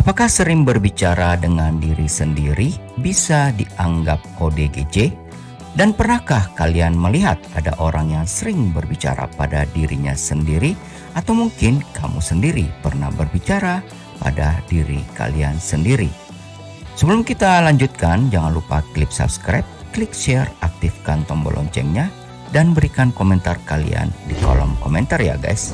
Apakah sering berbicara dengan diri sendiri bisa dianggap ODGJ? Dan pernahkah kalian melihat ada orang yang sering berbicara pada dirinya sendiri? Atau mungkin kamu sendiri pernah berbicara pada diri kalian sendiri? Sebelum kita lanjutkan, jangan lupa klik subscribe, klik share, aktifkan tombol loncengnya, dan berikan komentar kalian di kolom komentar ya guys.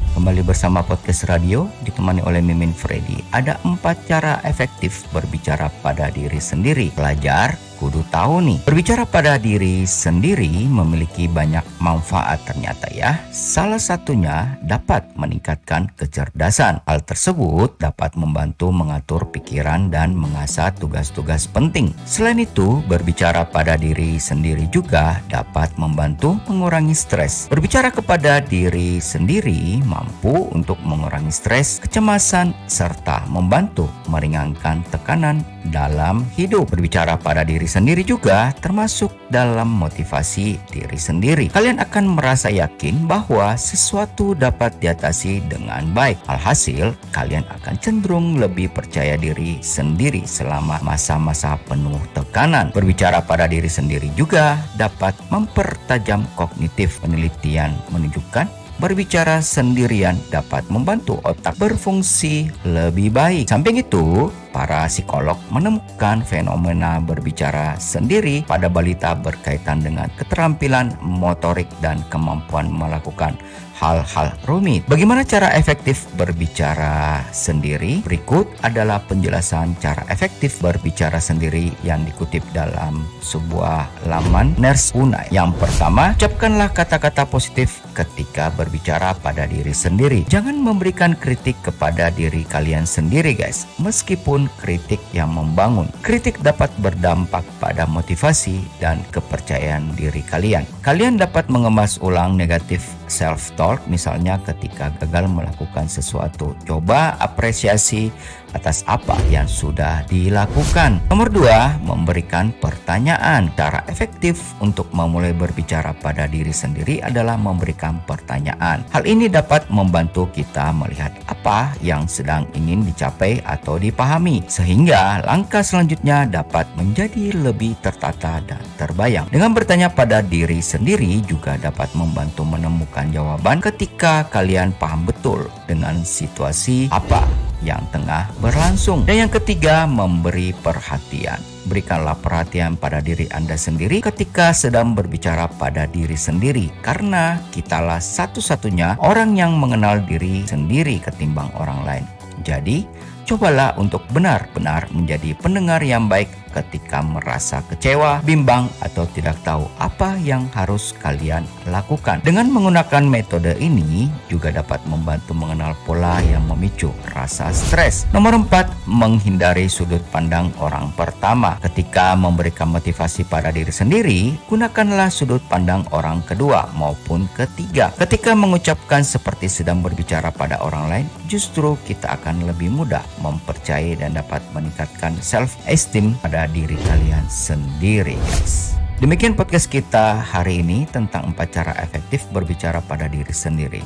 Kembali bersama podcast radio ditemani oleh Mimin Freddy. Ada 4 cara efektif berbicara pada diri sendiri. Pelajar kudu tahu nih, berbicara pada diri sendiri memiliki banyak manfaat ternyata ya. Salah satunya dapat meningkatkan kecerdasan. Hal tersebut dapat membantu mengatur pikiran dan mengasah tugas-tugas penting. Selain itu, berbicara pada diri sendiri juga dapat membantu mengurangi stres. Berbicara kepada diri sendiri mampu untuk mengurangi stres, kecemasan, serta membantu meringankan tekanan dalam hidup. Berbicara pada diri sendiri juga termasuk dalam motivasi diri sendiri. Kalian akan merasa yakin bahwa sesuatu dapat diatasi dengan baik. Alhasil, kalian akan cenderung lebih percaya diri sendiri selama masa-masa penuh tekanan. Berbicara pada diri sendiri juga dapat mempertajam kognitif. Penelitian menunjukkan berbicara sendirian dapat membantu otak berfungsi lebih baik. Samping itu, para psikolog menemukan fenomena berbicara sendiri pada balita berkaitan dengan keterampilan motorik dan kemampuan melakukan hal-hal rumit. Bagaimana cara efektif berbicara sendiri? Berikut adalah penjelasan cara efektif berbicara sendiri yang dikutip dalam sebuah laman Nurse Unai. Yang pertama, ucapkanlah kata-kata positif ketika berbicara pada diri sendiri. Jangan memberikan kritik kepada diri kalian sendiri guys, meskipun kritik yang membangun. Kritik dapat berdampak pada motivasi dan kepercayaan diri kalian. Kalian dapat mengemas ulang negatif self-talk, misalnya ketika gagal melakukan sesuatu. Coba apresiasi atas apa yang sudah dilakukan. Nomor 2, memberikan pertanyaan. Cara efektif untuk memulai berbicara pada diri sendiri adalah memberikan pertanyaan. Hal ini dapat membantu kita melihat apa yang sedang ingin dicapai atau dipahami, sehingga langkah selanjutnya dapat menjadi lebih tertata dan terbayang. Dengan bertanya pada diri sendiri juga dapat membantu menemukan jawaban ketika kalian paham betul dengan situasi apa yang tengah berlangsung. Dan yang ketiga, memberi perhatian. Berikanlah perhatian pada diri Anda sendiri ketika sedang berbicara pada diri sendiri, karena kitalah satu-satunya orang yang mengenal diri sendiri ketimbang orang lain. Jadi, cobalah untuk benar-benar menjadi pendengar yang baik ketika merasa kecewa, bimbang, atau tidak tahu apa yang harus kalian lakukan. Dengan menggunakan metode ini juga dapat membantu mengenal pola yang memicu rasa stres. Nomor 4, menghindari sudut pandang orang pertama. Ketika memberikan motivasi pada diri sendiri, gunakanlah sudut pandang orang kedua maupun ketiga. Ketika mengucapkan seperti sedang berbicara pada orang lain, justru kita akan lebih mudah mempercayai dan dapat meningkatkan self-esteem pada diri kalian sendiri guys. Demikian podcast kita hari ini tentang 4 cara efektif berbicara pada diri sendiri.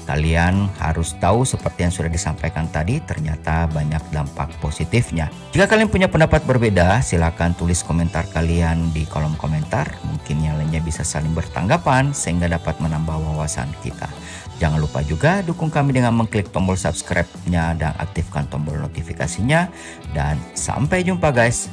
Kalian harus tahu seperti yang sudah disampaikan tadi, ternyata banyak dampak positifnya. Jika kalian punya pendapat berbeda, silakan tulis komentar kalian di kolom komentar. Mungkin yang lainnya bisa saling bertanggapan sehingga dapat menambah wawasan kita. Jangan lupa juga dukung kami dengan mengklik tombol subscribe-nya dan aktifkan tombol notifikasinya. Dan sampai jumpa guys.